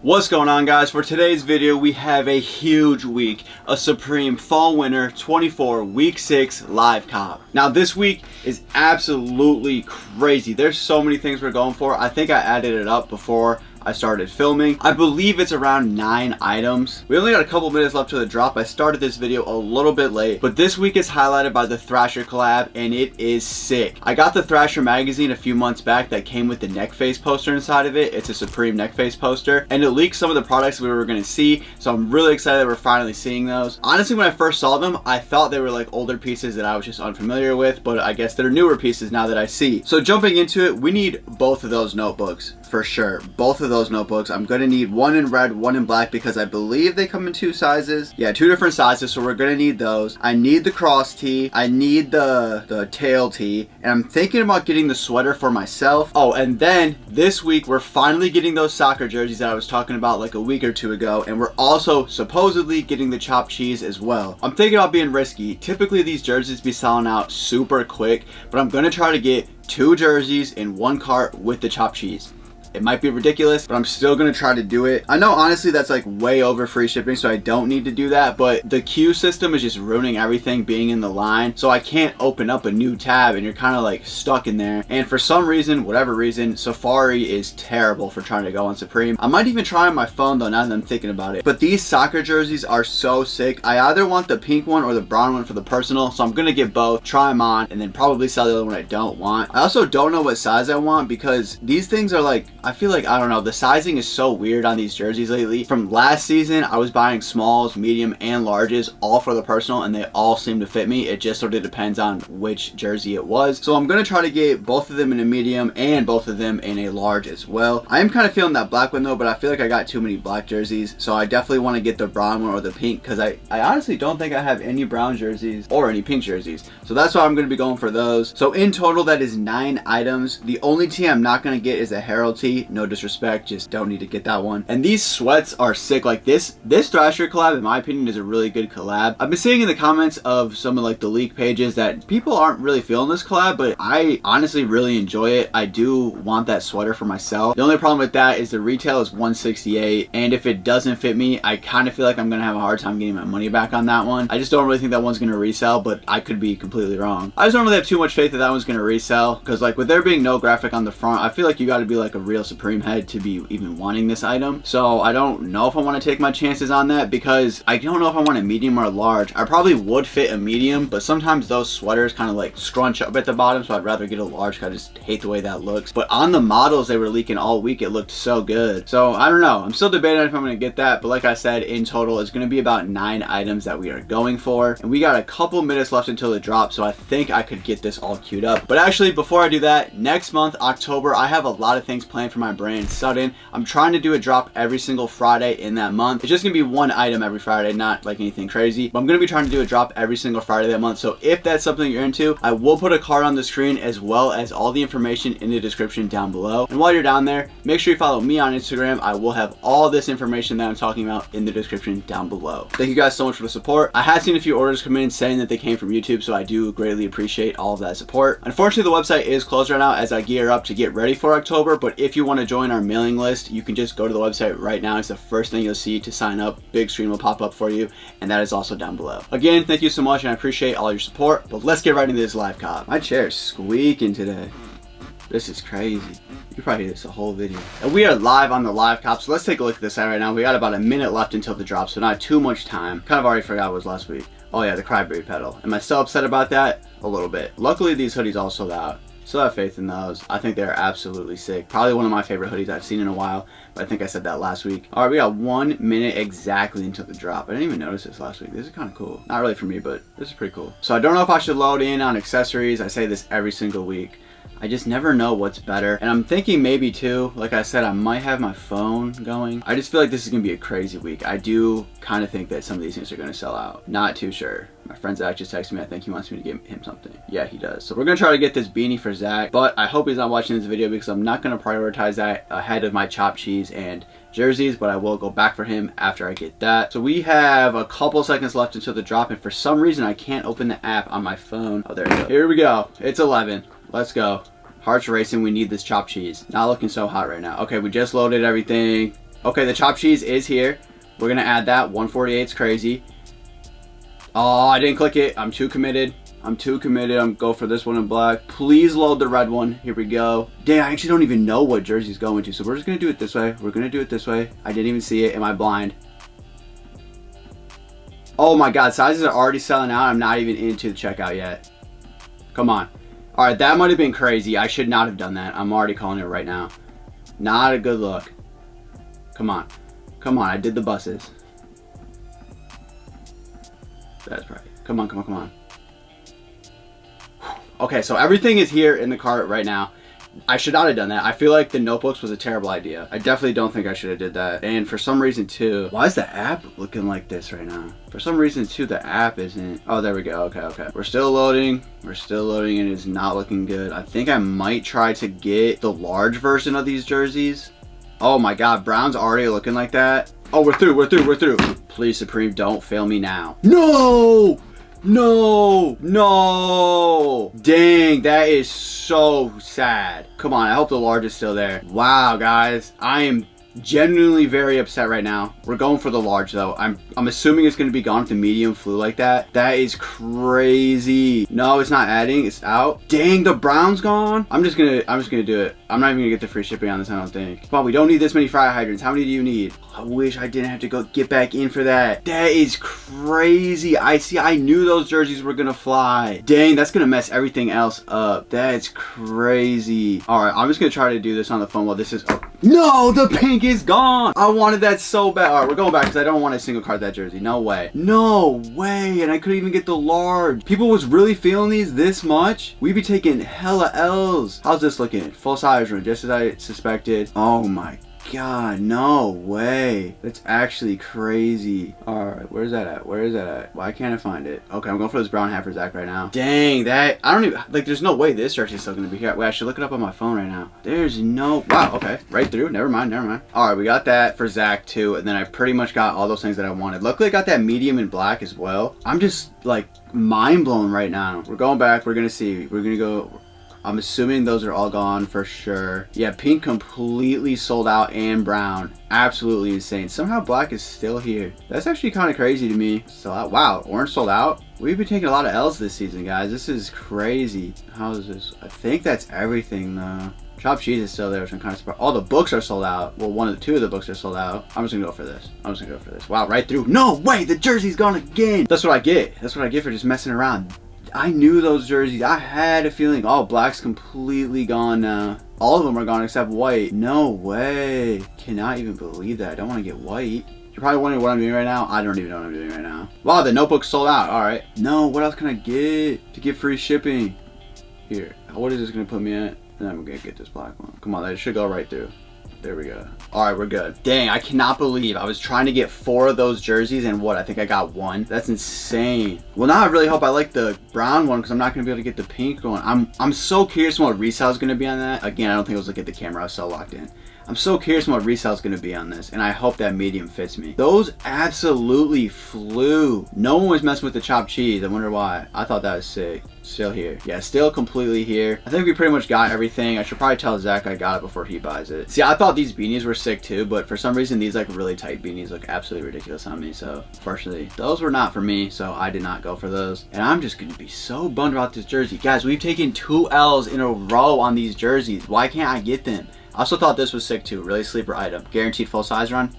What's going on, guys? For today's video we have a huge week, a Supreme Fall Winter 24 Week 6 live comp. Now this week is absolutely crazy. There's so many things we're going for. I think I added it up before I started filming. I believe it's around 9 items. We only got a couple minutes left to the drop. I started this video a little bit late, but this week is highlighted by the Thrasher collab and it is sick. I got the Thrasher magazine a few months back that came with the neck face poster inside of it. It's a Supreme neck face poster and it leaked some of the products we were going to see, so I'm really excited that we're finally seeing those. Honestly, when I first saw them, I thought they were like older pieces that I was just unfamiliar with, but I guess they're newer pieces now that I see. So jumping into it, we need both of those notebooks for sure. Both of those notebooks. I'm going to need one in red, one in black, because I believe they come in 2 sizes. Yeah, 2 different sizes, so we're going to need those. I need the cross tee. I need the tail tee, and I'm thinking about getting the sweater for myself. Oh, and then this week we're finally getting those soccer jerseys that I was talking about like a week or 2 ago, and we're also supposedly getting the chopped cheese as well. I'm thinking about being risky. Typically these jerseys be selling out super quick, but I'm going to try to get 2 jerseys in 1 cart with the chopped cheese. It might be ridiculous, but I'm still gonna try to do it. I know honestly that's like way over free shipping, so I don't need to do that, but the queue system is just ruining everything being in the line, so I can't open up a new tab and you're kind of like stuck in there. And for some reason, whatever reason, Safari is terrible for trying to go on Supreme. I might even try on my phone though, now that I'm thinking about it. But these soccer jerseys are so sick. I either want the pink one or the brown one for the personal, so I'm gonna get both, try them on, and then probably sell the other one I don't want. I also don't know what size I want because these things are like, I feel like, I don't know, the sizing is so weird on these jerseys lately. From last season, I was buying smalls, medium, and larges, all for the personal, and they all seem to fit me. It just sort of depends on which jersey it was. So I'm going to try to get both of them in a medium and both of them in a large as well. I am kind of feeling that black one though, but I feel like I got too many black jerseys, so I definitely want to get the brown one or the pink, because I honestly don't think I have any brown jerseys or any pink jerseys. So that's why I'm going to be going for those. So in total, that is 9 items. The only tee I'm not going to get is a Herald tee. No disrespect, just don't need to get that one. And these sweats are sick. Like this Thrasher collab, in my opinion, is a really good collab. I've been seeing in the comments of some of like the leak pages that people aren't really feeling this collab, but I honestly really enjoy it. I do want that sweater for myself. The only problem with that is the retail is $168, and if it doesn't fit me, I kind of feel like I'm gonna have a hard time getting my money back on that one. I just don't really think that one's gonna resell, but I could be completely wrong. I just don't really have too much faith that that one's gonna resell, because like with there being no graphic on the front, I feel like you got to be like a real Supreme head to be even wanting this item. So I don't know if I want to take my chances on that, because I don't know if I want a medium or a large. I probably would fit a medium, but sometimes those sweaters kind of like scrunch up at the bottom, so I'd rather get a large because I just hate the way that looks. But on the models they were leaking all week, it looked so good. So I don't know, I'm still debating if I'm going to get that, but like I said, in total it's going to be about 9 items that we are going for, and we got a couple minutes left until the drop, so I think I could get this all queued up. But actually, before I do that, next month, October, I have a lot of things planned for my brand Sudden. I'm trying to do a drop every single Friday in that month. It's just gonna be 1 item every Friday, not like anything crazy, but I'm gonna be trying to do a drop every single Friday that month. So if that's something you're into, I will put a card on the screen as well as all the information in the description down below. And while you're down there, make sure you follow me on Instagram. I will have all this information that I'm talking about in the description down below. Thank you guys so much for the support. I have seen a few orders come in saying that they came from YouTube, so I do greatly appreciate all of that support. Unfortunately, the website is closed right now as I gear up to get ready for October, but if you want to join our mailing list, you can just go to the website right now. It's the first thing you'll see to sign up. Big screen will pop up for you, and that is also down below. Again, thank you so much, and I appreciate all your support, but let's get right into this live comp. My chair is squeaking today. This is crazy. You probably hear this the whole video. And we are live on the live cop, so let's take a look at this right now. We got about a minute left until the drop, so not too much time. Kind of already forgot what was last week. Oh yeah, the cryberry pedal. Am I still upset about that? A little bit. Luckily, these hoodies all sold out. Still have faith in those. I think they're absolutely sick. Probably one of my favorite hoodies I've seen in a while, but I think I said that last week. All right, we got 1 minute exactly until the drop. I didn't even notice this last week. This is kind of cool. Not really for me, but this is pretty cool. So I don't know if I should load in on accessories. I say this every single week. I just never know what's better. And I'm thinking maybe too, like I said, I might have my phone going. I just feel like this is gonna be a crazy week. I do kind of think that some of these things are gonna sell out. Not too sure. My friend Zach just texted me. I think he wants me to give him something. Yeah, he does. So we're gonna try to get this beanie for Zach, but I hope he's not watching this video because I'm not gonna prioritize that ahead of my chopped cheese and jerseys, but I will go back for him after I get that. So we have a couple seconds left until the drop, and for some reason I can't open the app on my phone. Oh, there we go. Here we go. It's 11. Let's go. Hearts racing. We need this chopped cheese. Not looking so hot right now. Okay, we just loaded everything. Okay, the chopped cheese is here. We're gonna add that. 148 is crazy. Oh, I didn't click it. I'm too committed. I'm gonna go for this one in black. Please load the red one. Here we go. Dang, I actually don't even know what jersey's going to. So we're just gonna do it this way. We're gonna do it this way. I didn't even see it. Am I blind? Oh my God, sizes are already selling out. I'm not even into the checkout yet. Come on. All right, that might have been crazy. I should not have done that. I'm already calling it right now. Not a good look. Come on. Come on, I did the buses. That's right. Come on, come on, come on. Okay, so everything is here in the cart right now. I should not have done that. I feel like the notebooks was a terrible idea. I definitely don't think I should have did that. And for some reason too, why is the app looking like this right now? For some reason too, the app isn't. Oh, there we go. Okay, okay. We're still loading. We're still loading and it's not looking good. I think I might try to get the large version of these jerseys. Oh my God, Brown's already looking like that. Oh, we're through, we're through, we're through. Please, Supreme, don't fail me now. No! No, no. Dang, that is so sad. Come on, I hope the large is still there. Wow, guys, I am genuinely very upset right now. We're going for the large though. I'm assuming it's gonna be gone if the medium flew like that. That is crazy. No, it's not adding, it's out. Dang, the brown's gone. I'm just gonna do it. I'm not even gonna get the free shipping on this, I don't think. Come on, we don't need this many fire hydrants. How many do you need? I wish I didn't have to go get back in for that. That is crazy. I knew those jerseys were gonna fly. Dang, that's gonna mess everything else up. That's crazy. All right, I'm just gonna try to do this on the phone while this is up. No, the pink is gone. I wanted that so bad. All right, we're going back because I don't want to single card that jersey. No way. No way. And I couldn't even get the large. People was really feeling these this much. We be taking hella L's. How's this looking? Full size run, just as I suspected. Oh my God, no way. That's actually crazy. All right, where's that at? Where is that at? Why can't I find it? Okay, I'm going for this brown half for Zach right now. Dang, that, I don't even, like, there's no way this jersey is still gonna be here. Wait, I should look it up on my phone right now. There's no, wow, okay, right through, never mind, never mind. All right, we got that for Zach too, and then I pretty much got all those things that I wanted. Luckily, I got that medium in black as well. I'm just, like, mind blown right now. We're going back, we're gonna see, we're gonna go, I'm assuming those are all gone for sure. Yeah, pink completely sold out and brown. Absolutely insane. Somehow black is still here. That's actually kind of crazy to me. Still out. Wow, orange sold out. We've been taking a lot of L's this season, guys. This is crazy. How is this? I think that's everything though. Chopped cheese is still there, which I'm kind of surprised. All the books are sold out. Well, one of the two of the books are sold out. I'm just gonna go for this. I'm just gonna go for this. Wow, right through. No way, the jersey's gone again. That's what I get. That's what I get for just messing around. I knew those jerseys. I had a feeling. Oh, black's completely gone now. All of them are gone except white. No way. Cannot even believe that. I don't want to get white. You're probably wondering what I'm doing right now. I don't even know what I'm doing right now. Wow, the notebook's sold out. All right. No, what else can I get to get free shipping? Here. What is this going to put me at? Then I'm going to get this black one. Come on, that should go right through. There we go. All right, we're good. Dang, I cannot believe I was trying to get 4 of those jerseys and what? I think I got 1. That's insane. Well, now I really hope I like the brown one because I'm not going to be able to get the pink one. I'm so curious what resale is going to be on that. Again, I don't think I was looking at the camera. I was so locked in. I'm so curious what resale is going to be on this, and I hope that medium fits me. Those absolutely flew. No one was messing with the chopped cheese. I wonder why. I thought that was sick. Still here. Yeah, still completely here. I think we pretty much got everything. I should probably tell Zach I got it before he buys it. See, I thought these beanies were sick too, but for some reason, these like really tight beanies look absolutely ridiculous on me. So, unfortunately, those were not for me, so I did not go for those. And I'm just going to be so bummed about this jersey. Guys, we've taken 2 L's in a row on these jerseys. Why can't I get them? I also thought this was sick too. Really sleeper item. Guaranteed full size run.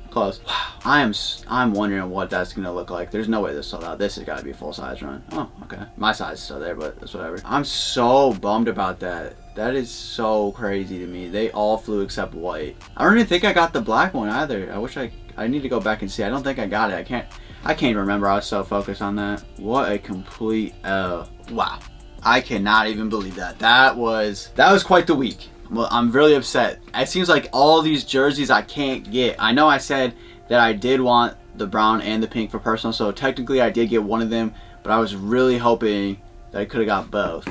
Close. Wow. I'm wondering what that's gonna look like. There's no way this sold out. This has got to be a full size run. Oh, okay. My size is still there, but that's whatever. I'm so bummed about that. That is so crazy to me. They all flew except white. I don't even think I got the black one either. I wish I need to go back and see. I don't think I got it. I can't remember. I was so focused on that. What a complete wow. I cannot even believe that. That was quite the week. Well, I'm really upset. It seems like all these jerseys I can't get. I know I said that I did want the brown and the pink for personal, so technically I did get one of them, but I was really hoping that I could have got both.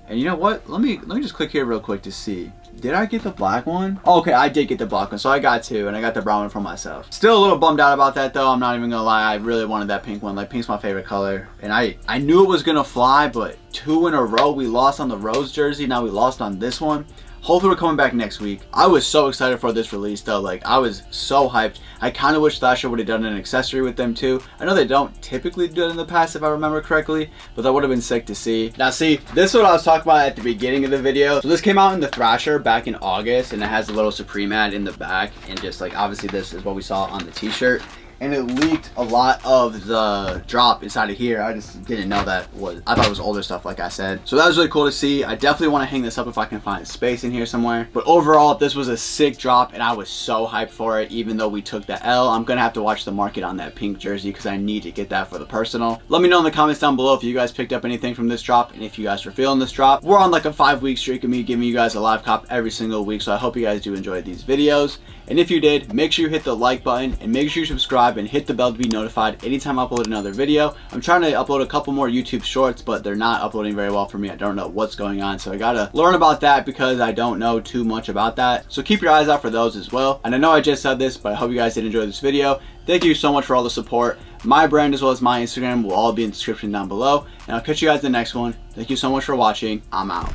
And you know what? Let me just click here real quick to see. Did I get the black one? Oh, okay, I did get the black one, so I got 2, and I got the brown one for myself. Still a little bummed out about that, though. I'm not even gonna lie. I really wanted that pink one. Like, pink's my favorite color, and I knew it was gonna fly, but 2 in a row. We lost on the rose jersey. Now we lost on this one. Hopefully we're coming back next week. I was so excited for this release though. Like, I was so hyped. I kind of wish Thrasher would have done an accessory with them too. I know they don't typically do it in the past if I remember correctly, but that would have been sick to see. Now see, this is what I was talking about at the beginning of the video. So this came out in the Thrasher back in August, and it has a little Supreme ad in the back, and just like obviously this is what we saw on the t-shirt. And it leaked a lot of the drop inside of here. I just didn't know that was, I thought it was older stuff like I said. So that was really cool to see. I definitely want to hang this up if I can find space in here somewhere. But overall, this was a sick drop and I was so hyped for it. Even though we took the L, I'm gonna have to watch the market on that pink jersey because I need to get that for the personal. Let me know in the comments down below if you guys picked up anything from this drop and if you guys were feeling this drop. We're on like a 5-week streak of me giving you guys a live cop every single week, so I hope you guys do enjoy these videos. And if you did, make sure you hit the like button and make sure you subscribe and hit the bell to be notified anytime I upload another video. I'm trying to upload a couple more YouTube shorts, but they're not uploading very well for me. I don't know what's going on, so I gotta learn about that because I don't know too much about that. So keep your eyes out for those as well. And I know I just said this, but I hope you guys did enjoy this video. Thank you so much for all the support. My brand as well as my Instagram will all be in the description down below. And I'll catch you guys in the next one. Thank you so much for watching. I'm out.